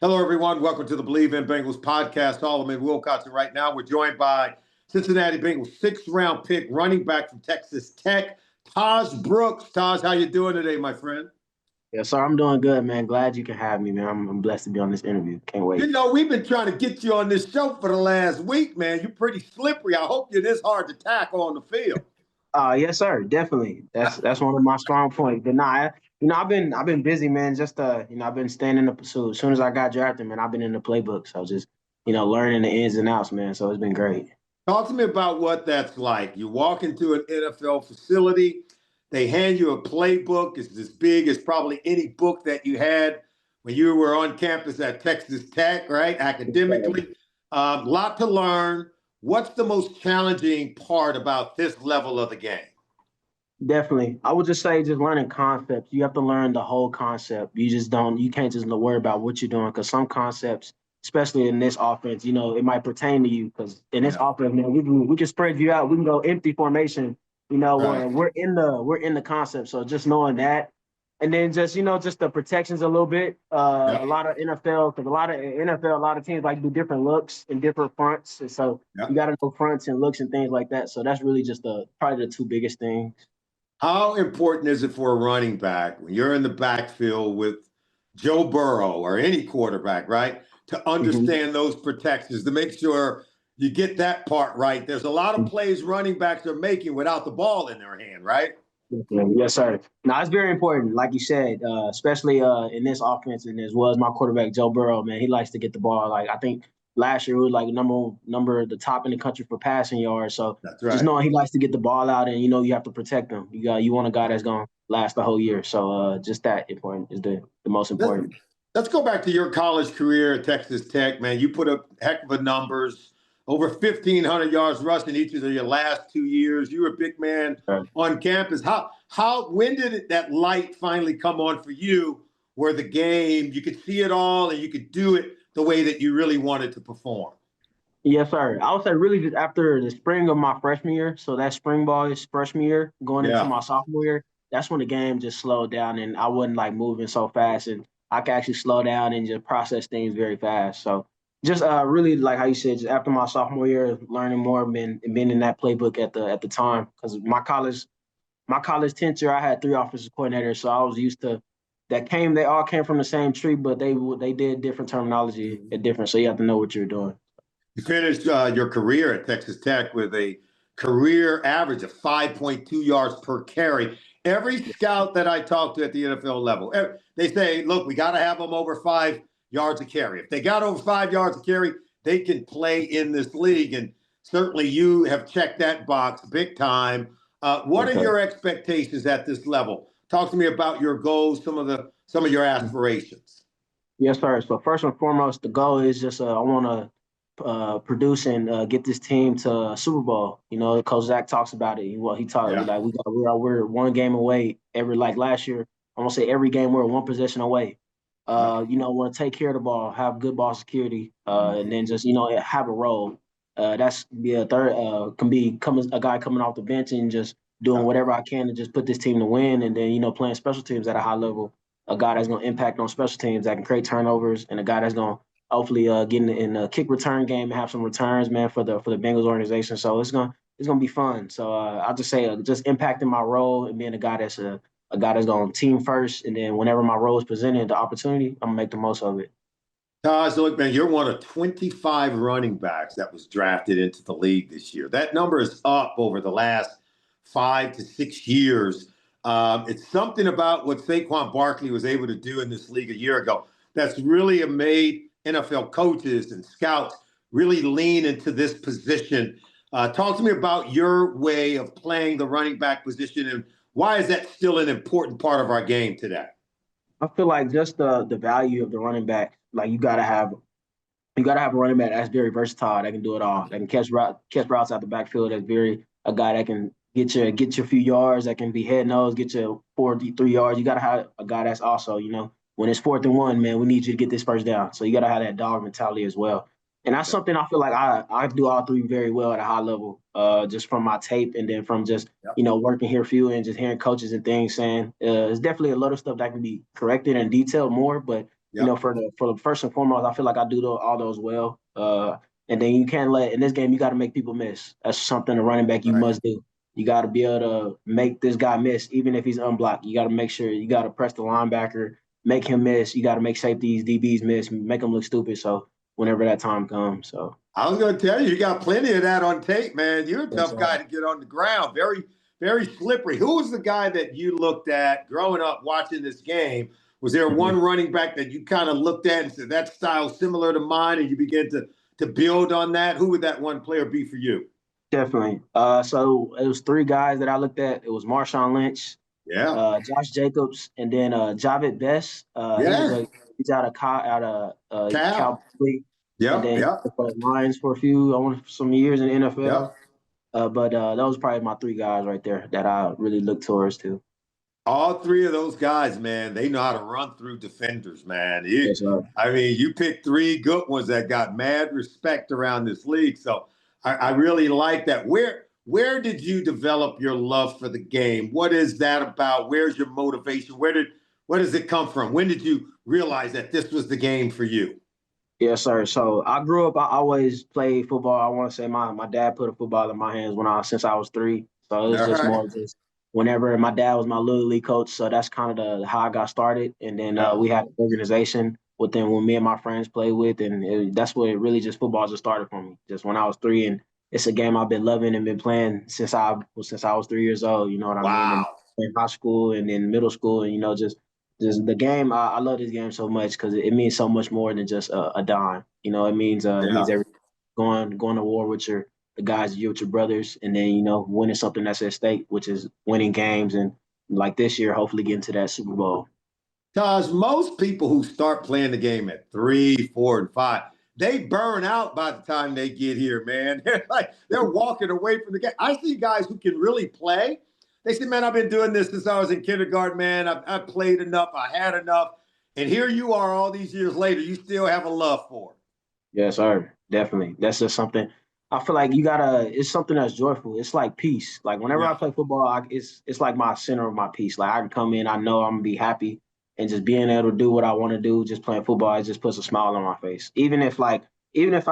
Hello, everyone. Welcome to the Believe in Bengals podcast. Solomon Wilcots, and right now we're joined by Cincinnati Bengals sixth-round pick running back from Texas Tech, Tahj Brooks. Tahj, how you doing today, my friend? Yeah, sir, I'm doing good, man. Glad you can have me, man. I'm blessed to be on this interview. Can't You wait. know, we've been trying to get you on this show for the last week, man. You're pretty slippery. I hope you're this hard to tackle on the field. Yes, sir, definitely. That's one of my strong points. But I've been busy, man. Just I've been staying in the pursuit. As soon as I got drafted, man, I've been in the playbook. So just learning the ins and outs, man. So it's been great. Talk to me about what that's like. You walk into an NFL facility, they hand you a playbook. It's as big as probably any book that you had when you were on campus at Texas Tech, right? Academically, a lot to learn. What's the most challenging part about this level of the game? Definitely. I would just say just learning concepts. You have to learn the whole concept. You can't just worry about what you're doing because some concepts, especially in this offense, it might pertain to you because in this Yeah. offense, man, we can spread you out. We can go empty formation, Right. when we're in the concept. So just knowing that. And then just the protections a little bit. Yeah. A lot of NFL, because a lot of teams like do different looks and different fronts. And so Yeah. you got to know fronts and looks and things like that. So that's really just probably the two biggest things. How important is it for a running back when you're in the backfield with Joe Burrow or any quarterback, right? To Mhm. understand those protections, to make sure you get that part right. There's a lot of plays running backs are making without the ball in their hand, right? Yeah, yes, sir. Now it's very important, like you said, especially in this offense and as well as my quarterback Joe Burrow. Man, he likes to get the ball. Like I think last year he was like number the top in the country for passing yards. So That's just right. knowing he likes to get the ball out, and you have to protect him. You want a guy that's gonna last the whole year. So just that important is the most Let's, important. let's go back to your college career at Texas Tech, man. You put up heck of a numbers, over 1,500 yards rushing each of your last 2 years. You were a big man on campus. When did that light finally come on for you where the game, you could see it all and you could do it the way that you really wanted to perform? Yes, sir. I would say really just after the spring of my freshman year. So that spring ball is freshman year going into Yeah. my sophomore year. That's when the game just slowed down and I wasn't like moving so fast and I could actually slow down and just process things very fast. So just really like how you said, just after my sophomore year, learning more and being in that playbook at the time because my college tenure, I had three offensive coordinators, so I was used to that came. They all came from the same tree, but they did different terminology and different. So you have to know what you're doing. You finished your career at Texas Tech with a career average of 5.2 yards per carry. Every scout that I talk to at the NFL level, they say, look, we got to have them over 5 yards a carry. If they got over 5 yards a carry, they can play in this league. And certainly you have checked that box big time. What are your expectations at this level? Talk to me about your goals, some of your aspirations. Yes, sir. So first and foremost, the goal is just I want to produce and get this team to Super Bowl. Coach Zach talks about it. He talked Yeah. like we're one game away every like last year. I want to say every game we're one possession away. Want to take care of the ball, have good ball security, and then just have a role. That's be a third can be coming a guy coming off the bench and just doing Yeah. whatever I can to just put this team to win, and then playing special teams at a high level, a guy that's going to impact on special teams that can create turnovers, and a guy that's going to hopefully get in the kick return game and have some returns, man, for the Bengals organization. So it's gonna be fun. So I'll just say just impacting my role and being a guy that's going team first, and then whenever my role is presented, the opportunity, I'm gonna make the most of it. Taj, look, man, you're one of 25 running backs that was drafted into the league this year. That number is up over the last 5 to 6 years. It's something about what Saquon Barkley was able to do in this league a year ago that's really made NFL coaches and scouts really lean into this position. Talk to me about your way of playing the running back position and why is that still an important part of our game today? I feel like just the value of the running back, like you gotta have a running back that's very versatile, that can do it all, that can catch routes out the backfield, that's very a guy that can get your few yards, that can be head nose, get you 43 yards. You gotta have a guy that's also, when it's 4th and 1, man, we need you to get this first down. So you gotta have that dog mentality as well. And that's Yeah. something I feel like I do all three very well at a high level, just from my tape and then from just working here for you and just hearing coaches and things saying it's definitely a lot of stuff that can be corrected and detailed more, but know, for the first and foremost, I feel like I do all those well. And then you can't let in this game. You got to make people miss. That's something a running back you Right. must do. You got to be able to make this guy miss, even if he's unblocked. You got to make sure you got to press the linebacker, make him miss. You got to make safeties, DBs miss, make them look stupid. So whenever that time comes, so I was going to tell you, you got plenty of that on tape, man. You're a yes, tough guy to get on the ground. Very, very slippery. Who was the guy that you looked at growing up watching this game? Was there one running back that you kind of looked at and said, that style's similar to mine, and you began to build on that? Who would that one player be for you? definitely. So it was three guys that I looked at. It was Marshawn Lynch, Yeah. Josh Jacobs, and then Javid Best. Yeah. He's out of Cal. Cal, and Yep. then he Yep. played for the Lions for some years in the NFL. Yep. But those probably my three guys right there that I really look towards to. All three of those guys, man, they know how to run through defenders, man. Yes, sir. I mean, you picked three good ones that got mad respect around this league. So I really like that. Where did you develop your love for the game? What is that about? Where's your motivation? Where does it come from? When did you realize that this was the game for you? Yes, sir. So I grew up. I always played football. I want to say my dad put a football in my hands since I was 3. So it was All just right. more just whenever my dad was my little league coach. So that's kind of how I got started. And then Yeah. we had an organization within when me and my friends played with, and that's what it really just football just started for me. Just when I was 3, and it's a game I've been loving and been playing since I was 3 years old. You know what I mean? And Wow. in high school and in middle school, and just the game. I love this game so much because it means so much more than just a dime. You know, it Yeah. means everything. Going to war with the guys you with your brothers, and then winning something that's at stake, which is winning games, and like this year, hopefully getting to that Super Bowl. Because most people who start playing the game at 3, 4, and 5, they burn out by the time they get here, man. They're walking away from the game. I see guys who can really play. They say, man, I've been doing this since I was in kindergarten, man. I've played enough. I had enough. And here you are all these years later. You still have a love for it. Yes, sir. Definitely. That's just something. I feel like it's something that's joyful. It's like peace. Like whenever I Yeah. play football, it's like my center of my peace. Like I can come in, I know I'm gonna be happy, and just being able to do what I want to do, just playing football, it just puts a smile on my face. Even if I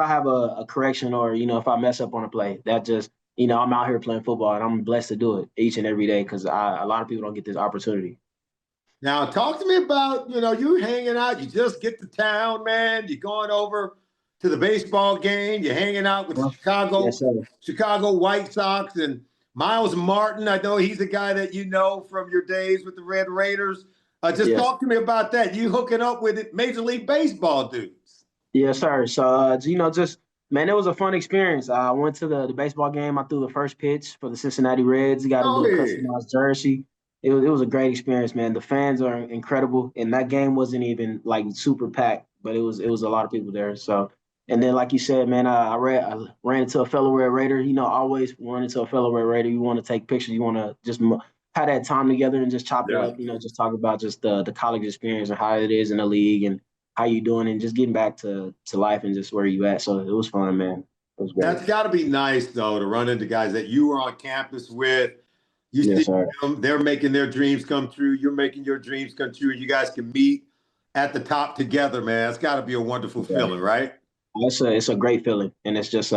have a correction, or if I mess up on a play, that just I'm out here playing football, and I'm blessed to do it each and every day because a lot of people don't get this opportunity. Now, talk to me about, you hanging out. You just get to town, man. You're going over to the baseball game. You're hanging out with Yeah. Yes, sir. Chicago White Sox and Miles Martin. I know he's a guy that you know from your days with the Red Raiders. Just Yes. talk to me about that. You hooking up with Major League Baseball dudes. Yes, sir. So, just man, it was a fun experience. I went to the baseball game. I threw the first pitch for the Cincinnati Reds. Got a Oh, little yeah. customized jersey. It was a great experience, man. The fans are incredible, and that game wasn't even like super packed, but it was a lot of people there. So, and then like you said, man, I ran into a fellow Red Raider. Always run into a fellow Red Raider. You want to take pictures. You want to just have that time together and just chop it Yeah. up. Just talk about just the college experience and how it is in the league and how you doing and just getting back to life and just where you at. So it was fun, man. It was great. That's got to be nice, though, to run into guys that you were on campus with. You Yes, see sir. them, they're making their dreams come true. You're making your dreams come true. And you guys can meet at the top together, man. It's got to be a wonderful Yeah. feeling, right? It's a great feeling, and it's just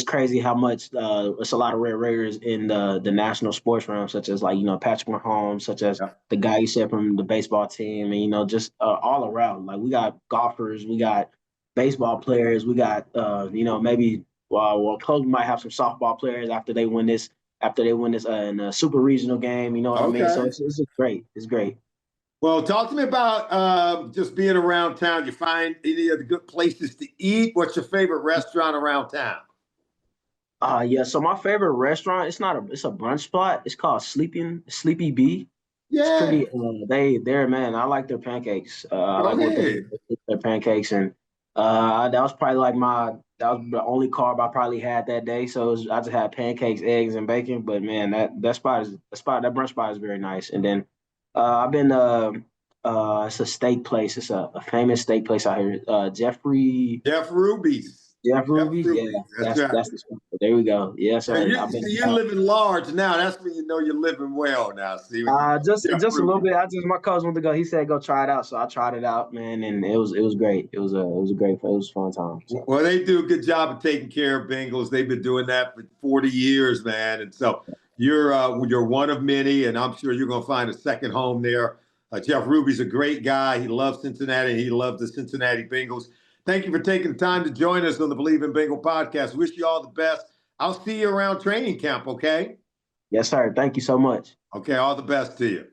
crazy how much it's a lot of Red Raiders in the national sports realm, such as like Patrick Mahomes, such as Yeah. the guy you said from the baseball team, and just all around. Like we got golfers, we got baseball players, we got maybe Kobe might have some softball players after they win this in a super regional game. You know what I mean? So Okay. it's just great. It's great. Well, talk to me about just being around town. You find any of the good places to eat? What's your favorite restaurant around town? Yeah. So my favorite restaurant, it's a brunch spot. It's called Sleepy Bee. It's Yeah. pretty. Man. I like their pancakes. I Go like what they ahead. do with their pancakes, and that was probably that was the only carb I probably had that day. So I just had pancakes, eggs, and bacon. But man, that brunch spot is very nice. And then I've been it's a steak place. It's a famous steak place out here. Jeffrey. Jeff Ruby's. Jeff Jeff Ruby, yeah, Ruby. That's right. that's the spot. There we go. Yes, So sir. I've been you're living large now. That's when you know you're living well now. See, when you Jeff just a little Ruby. bit. My cousin went to go. He said go try it out, so I tried it out, man, and it was great. It was a fun time. So. Well, they do a good job of taking care of Bengals. They've been doing that for 40 years, man. And so you're one of many, and I'm sure you're going to find a second home there. Jeff Ruby's a great guy. He loves Cincinnati, and he loves the Cincinnati Bengals. Thank you for taking the time to join us on the Believe in Bengal podcast. Wish you all the best. I'll see you around training camp, okay? Yes, sir. Thank you so much. Okay, all the best to you.